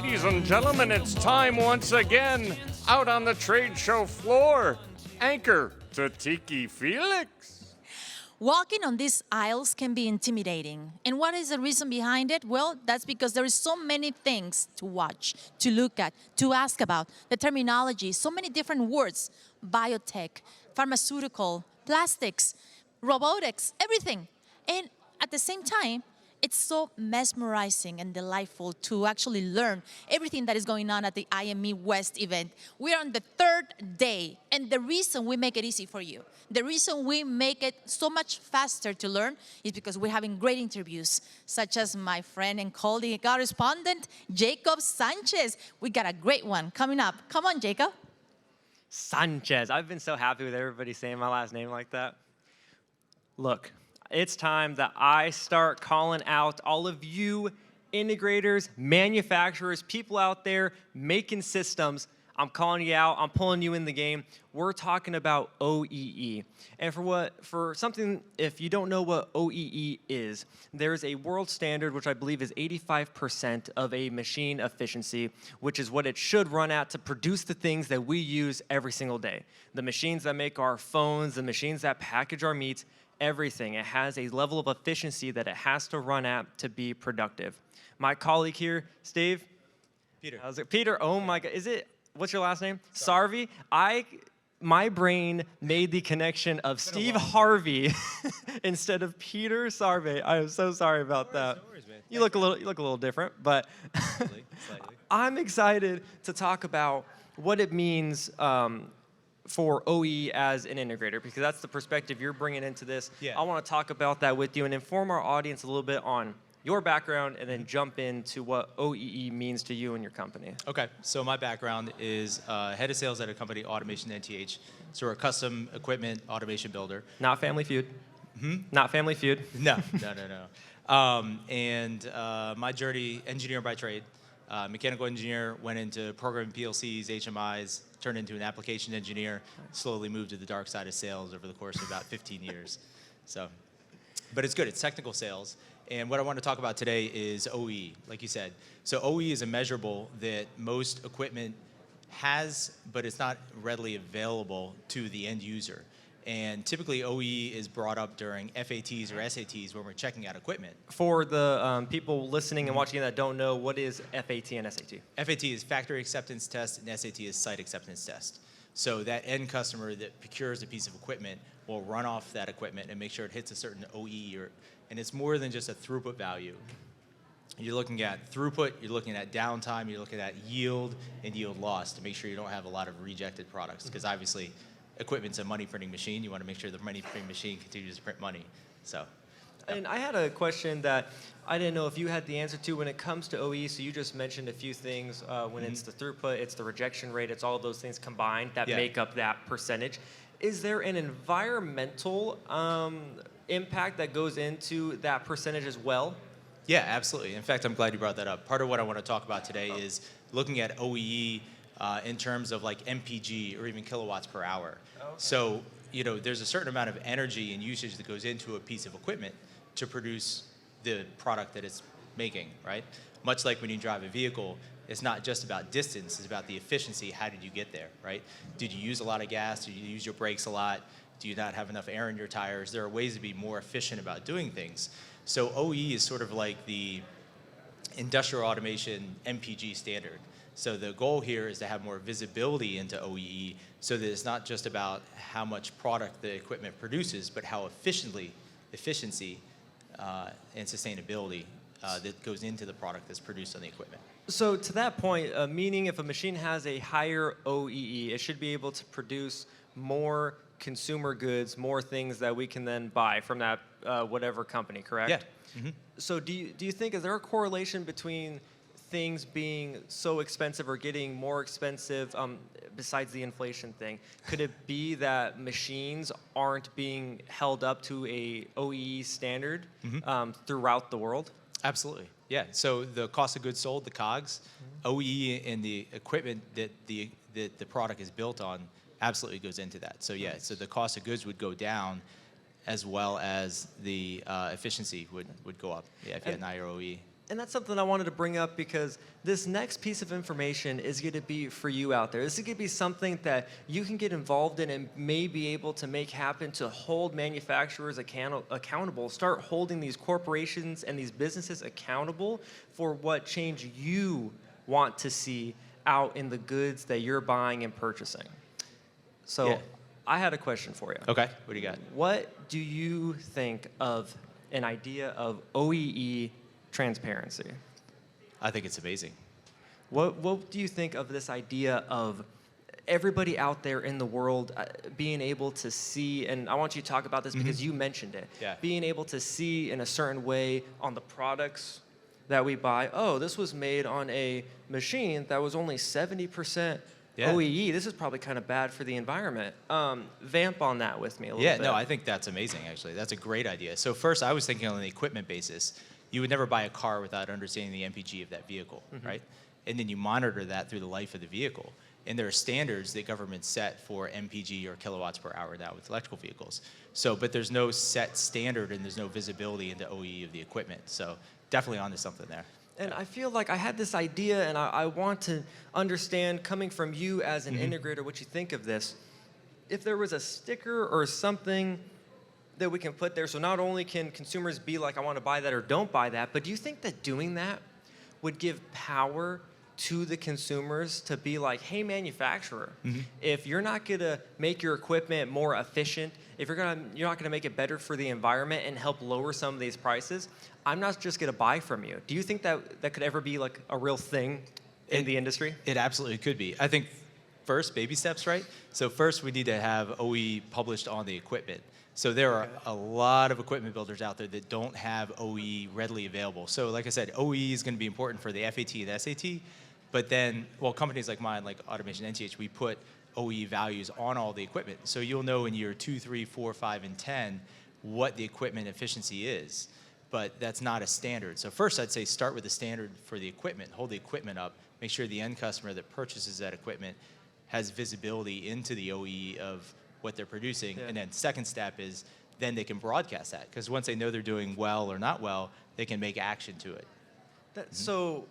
Ladies and gentlemen, it's time once again out on the trade show floor. Anchor to Tiki Felix. Walking on these aisles can be intimidating. And what is the reason behind it? Well, that's because there is so many things to watch, to look at, to ask about. The terminology, so many different words. Biotech, pharmaceutical, plastics, robotics, everything. And at the same time, it's so mesmerizing and delightful to actually learn everything that is going on at the IME West event. We are on the third day, and the reason we make it easy for you, the reason we make it so much faster to learn is because we're having great interviews, such as my friend and colleague correspondent, Jacob Sanchez. We got a great one coming up. Come on, Jacob. Sanchez. I've been so happy with everybody saying my last name like that. Look. It's time that I start calling out all of you integrators, manufacturers, people out there making systems. I'm calling you out. I'm pulling you in the game. We're talking about OEE. And for something, if you don't know what OEE is, there's a world standard, which I believe is 85% of a machine efficiency, which is what it should run at to produce the things that we use every single day. The machines that make our phones, the machines that package our meats, everything. It has a level of efficiency that it has to run at to be productive. My colleague here, Steve. Peter. How's it? Peter, oh my God, what's your last name? Sarvi. My brain made the connection of Steve Harvey instead of Peter Sarve. I am so sorry about that. No worries, man. You look a little different, but Slightly. I'm excited to talk about what it means for OE as an integrator, because that's the perspective you're bringing into this. Yeah. I want to talk about that with you and inform our audience a little bit on your background and then jump into what OEE means to you and your company. Okay, so my background is head of sales at a company, Automation NTH. So we're a custom equipment automation builder. Not Family Feud. Not Family Feud. No. My journey, engineer by trade, mechanical engineer, went into programming PLCs, HMIs, turned into an application engineer, slowly moved to the dark side of sales over the course of about 15 years. So, but it's good, it's technical sales. And what I want to talk about today is OE, like you said. So OE is a measurable that most equipment has, but it's not readily available to the end user. And typically OE is brought up during FATs or SATs when we're checking out equipment. For the people listening and watching that don't know, what is FAT and SAT? FAT is factory acceptance test, and SAT is site acceptance test. So that end customer that procures a piece of equipment will run off that equipment and make sure it hits a certain OE, and it's more than just a throughput value. You're looking at throughput, you're looking at downtime, you're looking at yield and yield loss to make sure you don't have a lot of rejected products, because obviously equipment's a money printing machine. You want to make sure the money printing machine continues to print money. So. And I had a question that I didn't know if you had the answer to when it comes to OE. So you just mentioned a few things when it's the throughput, it's the rejection rate, it's all of those things combined that make up that percentage. Is there an environmental impact that goes into that percentage as well? Yeah, absolutely. In fact, I'm glad you brought that up. Part of what I want to talk about today is looking at OEE in terms of like MPG or even kilowatts per hour. Okay. So, there's a certain amount of energy and usage that goes into a piece of equipment to produce the product that it's making, right? Much like when you drive a vehicle, it's not just about distance, it's about the efficiency. How did you get there, right? Did you use a lot of gas? Did you use your brakes a lot? Do you not have enough air in your tires? There are ways to be more efficient about doing things. So OE is sort of like the industrial automation MPG standard. So the goal here is to have more visibility into OEE so that it's not just about how much product the equipment produces, but how efficiency and sustainability that goes into the product that's produced on the equipment. So to that point, meaning if a machine has a higher OEE, it should be able to produce more consumer goods, more things that we can then buy from that whatever company, correct? Yeah. So do you think, is there a correlation between things being so expensive or getting more expensive besides the inflation thing? Could it be that machines aren't being held up to a OEE standard throughout the world? Absolutely. Yeah. So the cost of goods sold, the COGS, OEE and the equipment that the product is built on absolutely goes into that. So yeah, so the cost of goods would go down as well as the efficiency would go up, if you had an higher OEE. And that's something I wanted to bring up because this next piece of information is going to be for you out there. This is going to be something that you can get involved in and may be able to make happen to hold manufacturers accountable, start holding these corporations and these businesses accountable for what change you want to see out in the goods that you're buying and purchasing. So Yeah. I had a question for you. Okay, what do you got? What do you think of an idea of OEE transparency? I think it's amazing. What do you think of this idea of everybody out there in the world being able to see, and I want you to talk about this because you mentioned it, Yeah. being able to see in a certain way on the products that we buy, oh, this was made on a machine that was only 70% Yeah. OEE. This is probably kind of bad for the environment. Vamp on that with me a little Yeah, bit. no, I think that's amazing, actually. That's a great idea. So first, I was thinking on the equipment basis, you would never buy a car without understanding the MPG of that vehicle, right? And then you monitor that through the life of the vehicle. And there are standards that government set for MPG or kilowatts per hour now with electrical vehicles. So, but there's no set standard and there's no visibility into OEE of the equipment. So definitely onto something there. And I feel like I had this idea, and I want to understand, coming from you as an integrator, what you think of this. If there was a sticker or something that we can put there, so not only can consumers be like, I want to buy that or don't buy that, but do you think that doing that would give power to the consumers to be like, hey, manufacturer, if you're not going to make your equipment more efficient, if you're not going to make it better for the environment and help lower some of these prices, I'm not just going to buy from you. Do you think that that could ever be like a real thing in the industry? It absolutely could be. I think first, baby steps, right? So first, we need to have OEE published on the equipment. So there are a lot of equipment builders out there that don't have OEE readily available. So like I said, OEE is going to be important for the FAT and SAT, but then, well, companies like mine, like Automation NTH, we put OEE values on all the equipment. So you'll know in year 2, 3, 4, 5, and 10 what the equipment efficiency is, but that's not a standard. So first, I'd say start with the standard for the equipment, hold the equipment up, make sure the end customer that purchases that equipment has visibility into the OEE of what they're producing. Yeah. And then second step is then they can broadcast that, because once they know they're doing well or not well, they can make action to it. So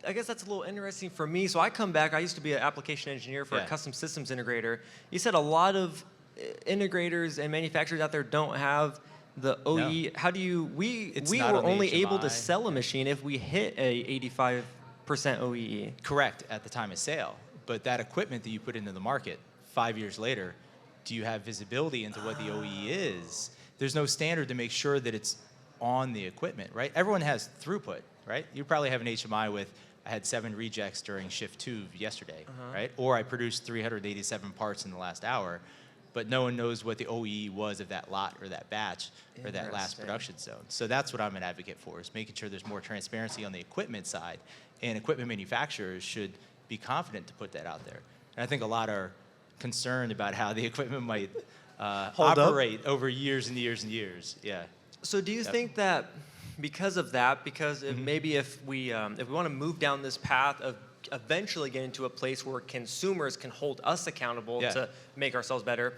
I guess that's a little interesting for me. So I come back, I used to be an application engineer for a Yeah. custom systems integrator. You said a lot of integrators and manufacturers out there don't have the OEE. How do you, we It's were not on the only able to HMI. sell a machine if we hit a 85% OEE. Correct, at the time of sale. But that equipment that you put into the market 5 years later, do you have visibility into what the OEE is? There's no standard to make sure that it's on the equipment, right? Everyone has throughput, right? You probably have an HMI with, I had 7 rejects during shift 2 yesterday, right? Or I produced 387 parts in the last hour, but no one knows what the OEE was of that lot or that batch or that last Interesting. production zone. So that's what I'm an advocate for, is making sure there's more transparency on the equipment side, and equipment manufacturers should be confident to put that out there. And I think a lot are concerned about how the equipment might Hold up? operate over years and years and years. Yeah. So do you think that because of that, because maybe if we want to move down this path of eventually getting to a place where consumers can hold us accountable Yeah. to make ourselves better,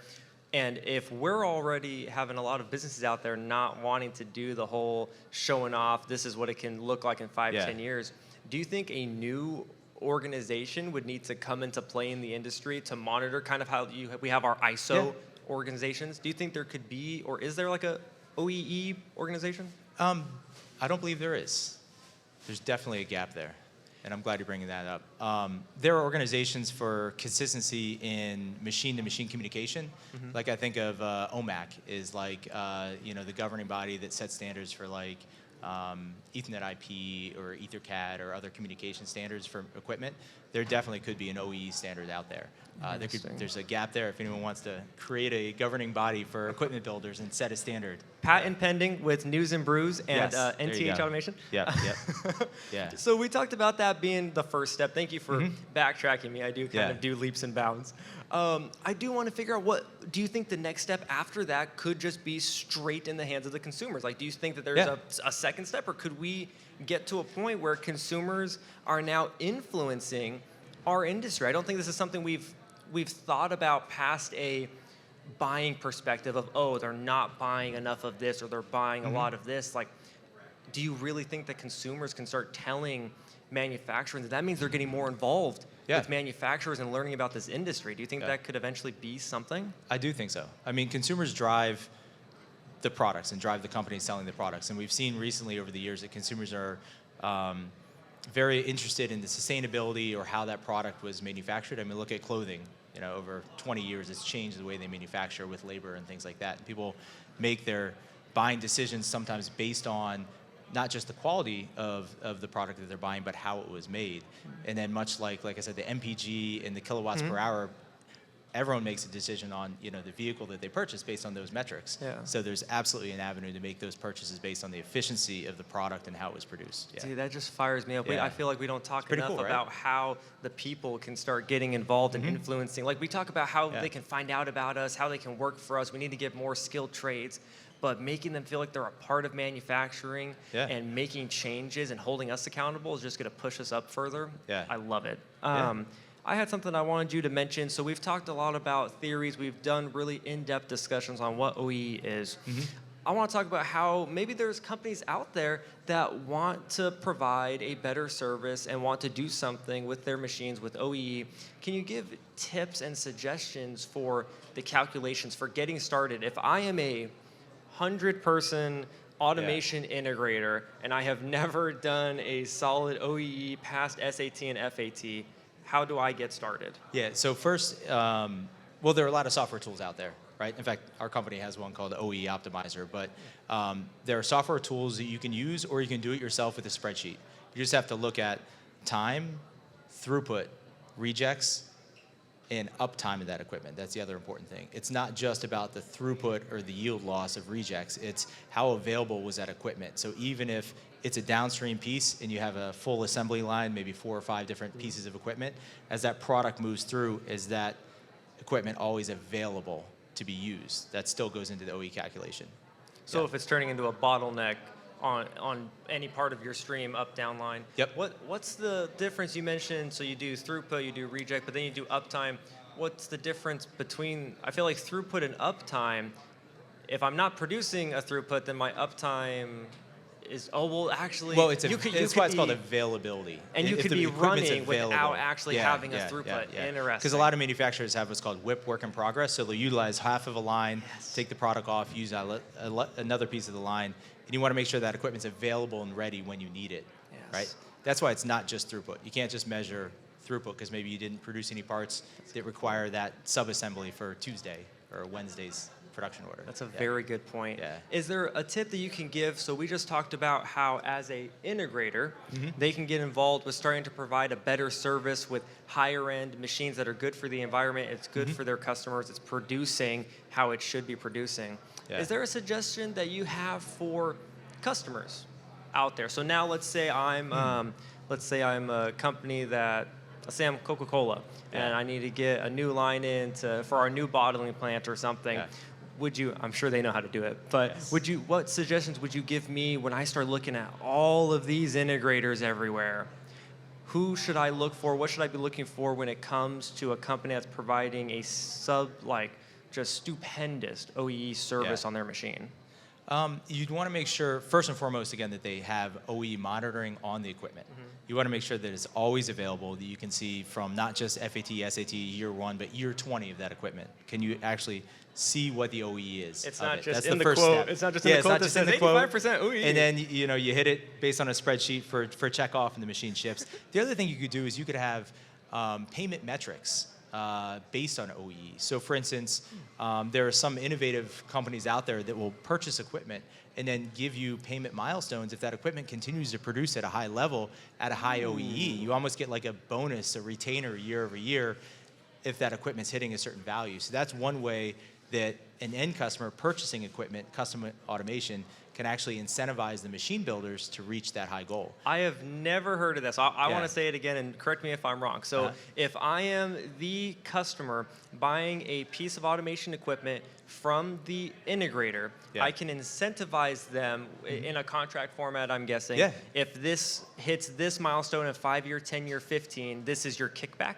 and if we're already having a lot of businesses out there not wanting to do the whole showing off, this is what it can look like in 5, Yeah. 10 years, do you think a new organization would need to come into play in the industry to monitor kind of how we have our ISO organizations? Do you think there could be, or is there like a OEE organization? I don't believe there is. There's definitely a gap there, and I'm glad you're bringing that up. There are organizations for consistency in machine-to-machine communication. Like I think of OMAC is like the governing body that sets standards for like Ethernet IP or EtherCAT or other communication standards for equipment. There definitely could be an OEE standard out there. There's a gap there if anyone wants to create a governing body for equipment builders and set a standard. Patent pending with News and Brews and Yes, there you NTH go. Automation. Yep. Yeah. So we talked about that being the first step. Thank you for backtracking me. I do kind Yeah. of do leaps and bounds. I do want to figure out, what do you think the next step after that could just be straight in the hands of the consumers? Like, do you think that there's Yeah. a second step, or could we get to a point where consumers are now influencing our industry? I don't think this is something we've thought about past a buying perspective of, oh, they're not buying enough of this or they're buying a lot of this. Like, do you really think that consumers can start telling manufacturers that means they're getting more involved with manufacturers and learning about this industry? Do you think that could eventually be something? I do think so. I mean, consumers drive the products and drive the companies selling the products. And we've seen recently over the years that consumers are very interested in the sustainability or how that product was manufactured. I mean, look at clothing. You know, over 20 years, it's changed the way they manufacture with labor and things like that. And people make their buying decisions sometimes based on not just the quality of the product that they're buying, but how it was made. And then much like I said, the MPG and the kilowatts per hour, everyone makes a decision on, you know, the vehicle that they purchase based on those metrics. Yeah. So there's absolutely an avenue to make those purchases based on the efficiency of the product and how it was produced. Yeah. Dude, that just fires me up. Yeah. I feel like we don't talk pretty enough cool, right? about how the people can start getting involved and influencing. Like we talk about how they can find out about us, how they can work for us. We need to get more skilled trades. But making them feel like they're a part of manufacturing and making changes and holding us accountable is just going to push us up further. Yeah. I love it. I had something I wanted you to mention. So we've talked a lot about theories. We've done really in-depth discussions on what OEE is. I want to talk about how maybe there's companies out there that want to provide a better service and want to do something with their machines with OEE. Can you give tips and suggestions for the calculations for getting started? If I am a 100-person automation integrator and I have never done a solid OEE past SAT and FAT, how do I get started? Yeah, so first, well, there are a lot of software tools out there, right? In fact, our company has one called OEE Optimizer, but there are software tools that you can use or you can do it yourself with a spreadsheet. You just have to look at time, throughput, rejects, and uptime of that equipment. That's the other important thing. It's not just about the throughput or the yield loss of rejects, it's how available was that equipment. So even if it's a downstream piece and you have a full assembly line, maybe 4 or 5 different pieces of equipment, as that product moves through, is that equipment always available to be used? That still goes into the OE calculation. So if it's turning into a bottleneck on any part of your stream, up, down line. What's the difference? You mentioned, so you do throughput, you do reject, but then you do uptime. What's the difference between, I feel like throughput and uptime, if I'm not producing a throughput, then my uptime is, actually. Well, it's why it's called availability. And you If could the be equipment's running available. without actually having a throughput. Interesting. Because a lot of manufacturers have what's called WIP, work in progress. So they'll utilize half of a line, take the product off, use another piece of the line, and you want to make sure that equipment's available and ready when you need it, right? That's why it's not just throughput. You can't just measure throughput because maybe you didn't produce any parts that require that sub-assembly for Tuesday or Wednesday's production order. That's a very good point. Yeah. Is there a tip that you can give? So we just talked about how as a integrator, they can get involved with starting to provide a better service with higher end machines that are good for the environment. It's good for their customers. It's producing how it should be producing. Yeah. Is there a suggestion that you have for customers out there? So now let's say I'm a company that, let's say I'm Coca-Cola, and I need to get a new line in for our new bottling plant or something. Would you, I'm sure they know how to do it, but what suggestions would you give me when I start looking at all of these integrators everywhere? Who should I look for? What should I be looking for when it comes to a company that's providing a just stupendous OEE service on their machine? You'd want to make sure, first and foremost, again, that they have OE monitoring on the equipment. You want to make sure that it's always available, that you can see from not just FAT, SAT year 1, but year 20 of that equipment. Can you actually see what the OE is? It's not just That's in the the first quote. step. It's not just in the quote that says 85% OEE. And then you hit it based on a spreadsheet for check off and the machine ships. The other thing you could do is you could have payment metrics based on OEE. So for instance, there are some innovative companies out there that will purchase equipment and then give you payment milestones if that equipment continues to produce at a high level, at a high OEE. You almost get like a bonus, a retainer year over year if that equipment's hitting a certain value. So that's one way that an end customer purchasing equipment, custom automation, can actually incentivize the machine builders to reach that high goal. I have never heard of this. I want to say it again and correct me if I'm wrong. So if I am the customer buying a piece of automation equipment from the integrator, I can incentivize them in a contract format, I'm guessing. If this hits this milestone of 5-year, 10-year, 15, this is your kickback?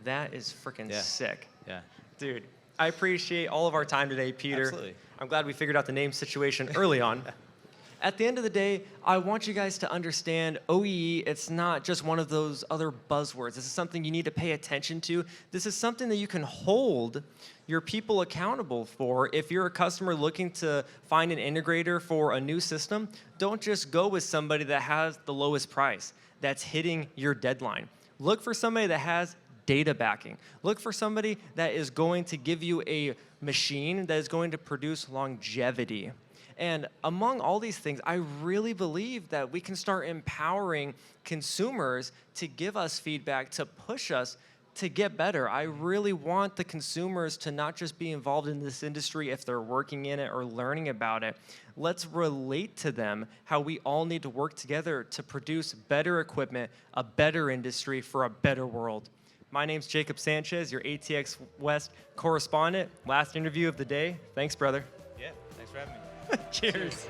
That is freaking sick. Dude, I appreciate all of our time today, Peter. Absolutely. I'm glad we figured out the name situation early on. At the end of the day, I want you guys to understand OEE, it's not just one of those other buzzwords. This is something you need to pay attention to. This is something that you can hold your people accountable for. If you're a customer looking to find an integrator for a new system, don't just go with somebody that has the lowest price, that's hitting your deadline. Look for somebody that has data backing. Look for somebody that is going to give you a machine that is going to produce longevity. And among all these things, I really believe that we can start empowering consumers to give us feedback, to push us to get better. I really want the consumers to not just be involved in this industry if they're working in it or learning about it. Let's relate to them how we all need to work together to produce better equipment, a better industry for a better world. My name's Jacob Sanchez, your ATX West correspondent. Last interview of the day. Thanks, brother. Yeah, thanks for having me. Cheers.